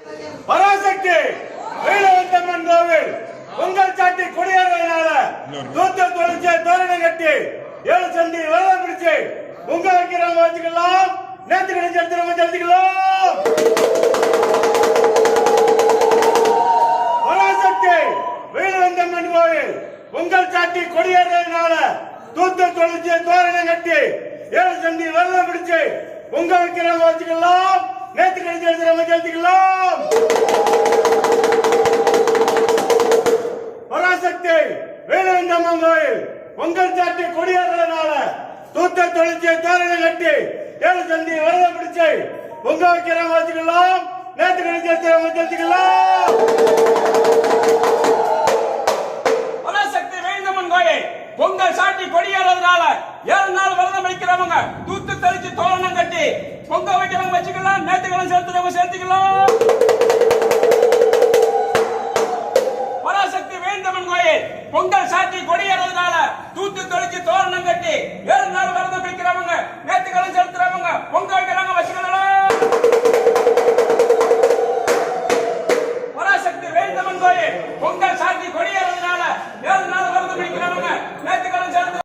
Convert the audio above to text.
பராசக்தி வேலுவந்தம்மன் கோவில் பொங்கல் சாட்டி கொடியேறதுனால தூத்த தொழிற்சி தோரணம் கட்டி 7 சந்தி விரதம் பிடிச்சு பொங்க வைக்கிறவங்க வச்சுக்கலாம், நேற்று கிடைச்ச எடுத்துறவங்க தெரிஞ்சுக்கலாம். பராசக்தி வேலுவந்தம்மன் கோவில் பொங்கல் சாட்டி கொடியேறதுனால தூத்த தொழிற்சி தோரணம் கட்டி 7 சந்தி விரதம் பிடிச்சு பொங்க வைக்கிறவங்க வச்சுக்கலாம், நேற்று கிடைச்ச எடுத்துறவங்க தெரிஞ்சுக்கலாம். பராசக்தி வேலுவந்தம்மன் கோயில் பொங்கல் சாட்டி கொடியேறதுனால தூத்த தொழிற்சி தோரணம் கட்டி 7 சந்தி விரதம் பிடிச்சு பொங்க வைக்கிறவங்க வச்சுக்கலாம், நேற்று கிடைச்ச எடுத்துறவங்க தெரிஞ்சுக்கலாம். பராசக்தி வேலுவந்தம்மன் கோயில் பொங்கல் சாட்டி கொடியேறதுனால 7 நாள் விரதம் வைக்கிறவங்க தூத்து தெளிச்சு தோரணம் கட்டி பொங்க வைக்கிறவங்க வச்சுக்கலாம், நேற்றுக்கிழமை சேர்த்துறவங்க சேர்த்துக்கலாம். பராசக்தி வேலுவந்தம்மன் கோயில் பொங்கல் சாட்டி கொடியேறதுனால தூத்து தெளிச்சு தோரணம் கட்டி 7 நாள் விரதம்